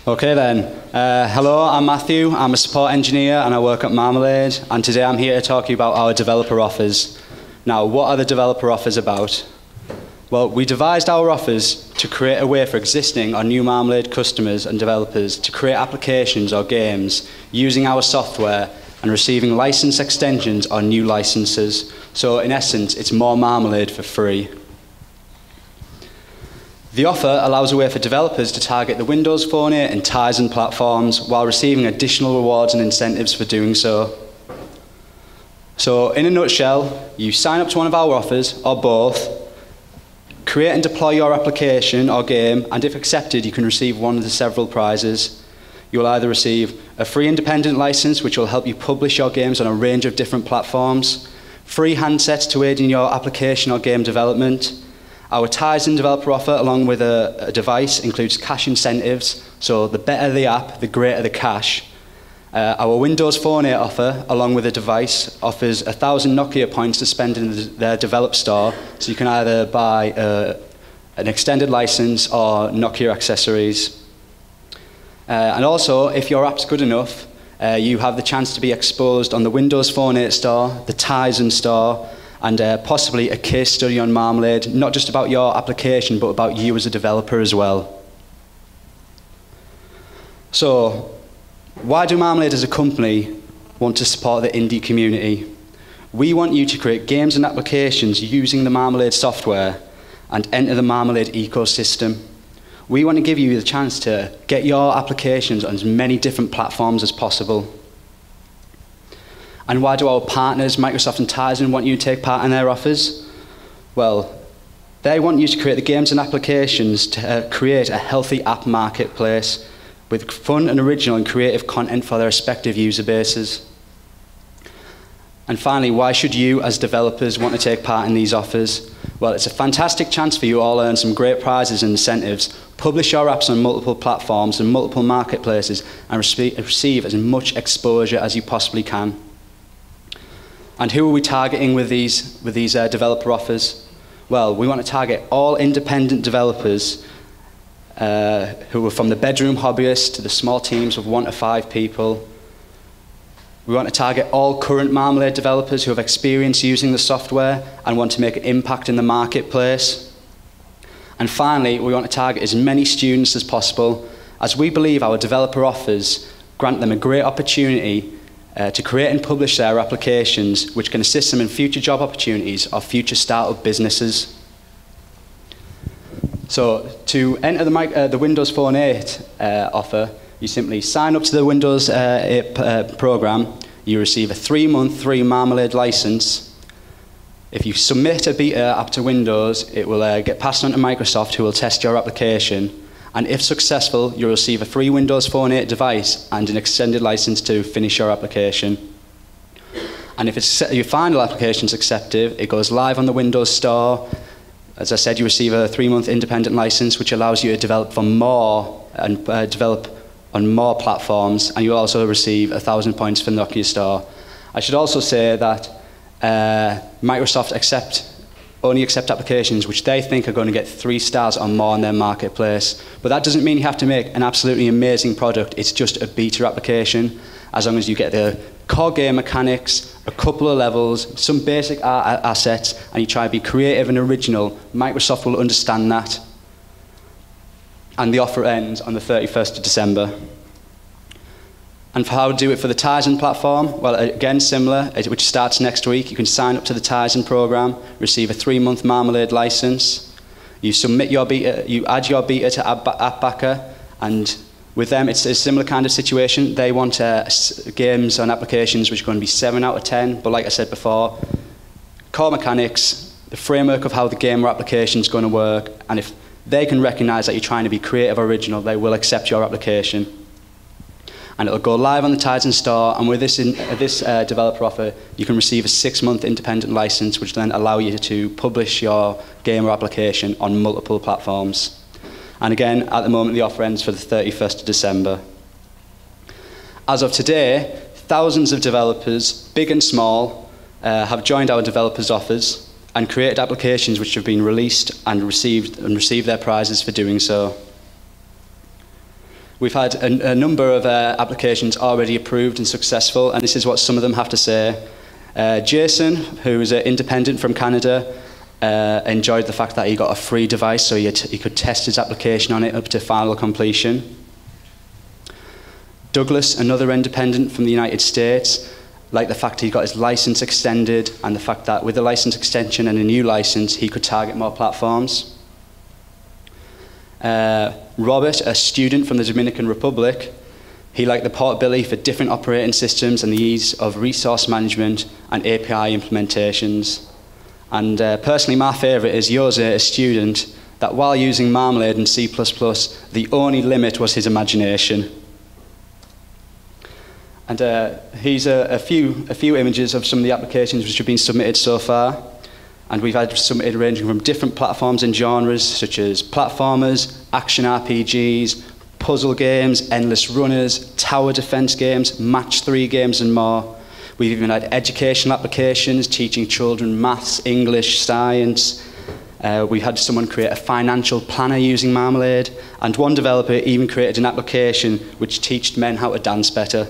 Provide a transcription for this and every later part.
Okay then. Hello, I'm Matthew. I'm a support engineer and I work at Marmalade. And today I'm here to talk to you about our developer offers. Now, what are the developer offers about? Well, we devised our offers to create a way for existing or new Marmalade customers and developers to create applications or games using our software and receiving license extensions or new licenses. So in essence, it's more Marmalade for free. The offer allows a way for developers to target the Windows Phone 8 and Tizen platforms while receiving additional rewards and incentives for doing so. So, in a nutshell, you sign up to one of our offers, or both, create and deploy your application or game, and if accepted, you can receive one of the several prizes. You will either receive a free independent license, which will help you publish your games on a range of different platforms, free handsets to aid in your application or game development. Our Tizen developer offer, along with a device, includes cash incentives, so the better the app, the greater the cash. Our Windows Phone 8 offer, along with a device, offers 1,000 Nokia points to spend in their develop store, so you can either buy an extended license or Nokia accessories. And also, if your app's good enough, you have the chance to be exposed on the Windows Phone 8 store, the Tizen store, and possibly a case study on Marmalade, not just about your application, but about you as a developer as well. So, why do Marmalade as a company want to support the indie community? We want you to create games and applications using the Marmalade software and enter the Marmalade ecosystem. We want to give you the chance to get your applications on as many different platforms as possible. And why do our partners, Microsoft and Tizen, want you to take part in their offers? Well, they want you to create the games and applications to create a healthy app marketplace with fun and original and creative content for their respective user bases. And finally, why should you, as developers, want to take part in these offers? Well, it's a fantastic chance for you all to earn some great prizes and incentives, publish your apps on multiple platforms and multiple marketplaces, and receive as much exposure as you possibly can. And who are we targeting with these developer offers? Well, we want to target all independent developers who are from the bedroom hobbyists to the small teams of 1 to 5 people. We want to target all current Marmalade developers who have experience using the software and want to make an impact in the marketplace. And finally, we want to target as many students as possible, as we believe our developer offers grant them a great opportunity to create and publish their applications, which can assist them in future job opportunities or future startup businesses. So to enter the Windows Phone 8 offer, you simply sign up to the Windows 8 program. You receive a 3-month free Marmalade license. If you submit a beta app to Windows, it will get passed on to Microsoft, who will test your application. And if successful, you'll receive a free Windows Phone 8 device and an extended license to finish your application. And if your final application is accepted, it goes live on the Windows Store. As I said, you receive a 3-month independent license, which allows you to develop for more and develop on more platforms. And you'll also receive 1,000 points for the Nokia Store. I should also say that Microsoft only accept applications which they think are going to get 3 stars or more in their marketplace. But that doesn't mean you have to make an absolutely amazing product. It's just a beta application. As long as you get the core game mechanics, a couple of levels, some basic art assets, and you try to be creative and original, Microsoft will understand that. And the offer ends on the 31st of December. And for how to do it for the Tizen platform, well, again, similar, which starts next week. You can sign up to the Tizen program, receive a 3-month Marmalade license. You submit your beta, you add your beta to AppBacker, and with them, it's a similar kind of situation. They want games and applications which are going to be 7 out of 10, but like I said before, core mechanics, the framework of how the game or application is going to work, and if they can recognize that you're trying to be creative or original, they will accept your application. And it'll go live on the Tizen store, and with this developer offer, you can receive a 6-month independent license, which then allow you to publish your game or application on multiple platforms. And again, at the moment, the offer ends for the 31st of December. As of today, thousands of developers, big and small, have joined our developers' offers and created applications which have been released and received their prizes for doing so. We've had a number of applications already approved and successful, and this is what some of them have to say. Jason, who is an independent from Canada, enjoyed the fact that he got a free device, so he could test his application on it up to final completion. Douglas, another independent from the United States, liked the fact he got his license extended, and the fact that with the license extension and a new license, he could target more platforms. Robert, a student from the Dominican Republic, he liked the portability for different operating systems and the ease of resource management and API implementations. And personally, my favourite is Jose, a student, that while using Marmalade and C++, the only limit was his imagination. And here's a few images of some of the applications which have been submitted so far. And we've had submitted ranging from different platforms and genres, such as platformers, action RPGs, puzzle games, endless runners, tower defense games, match 3 games, and more. We've even had educational applications, teaching children maths, English, science. We had someone create a financial planner using Marmalade, and one developer even created an application which teached men how to dance better.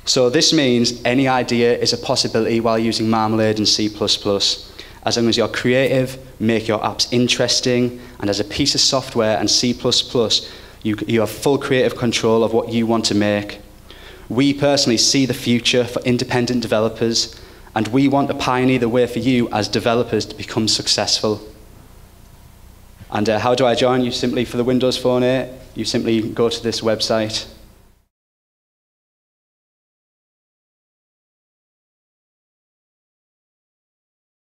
So this means any idea is a possibility while using Marmalade and C++. As long as you're creative, make your apps interesting, and as a piece of software and C++, you have full creative control of what you want to make. We personally see the future for independent developers, and we want to pioneer the way for you as developers to become successful. And how do I join? You simply, for the Windows Phone 8, you simply go to this website.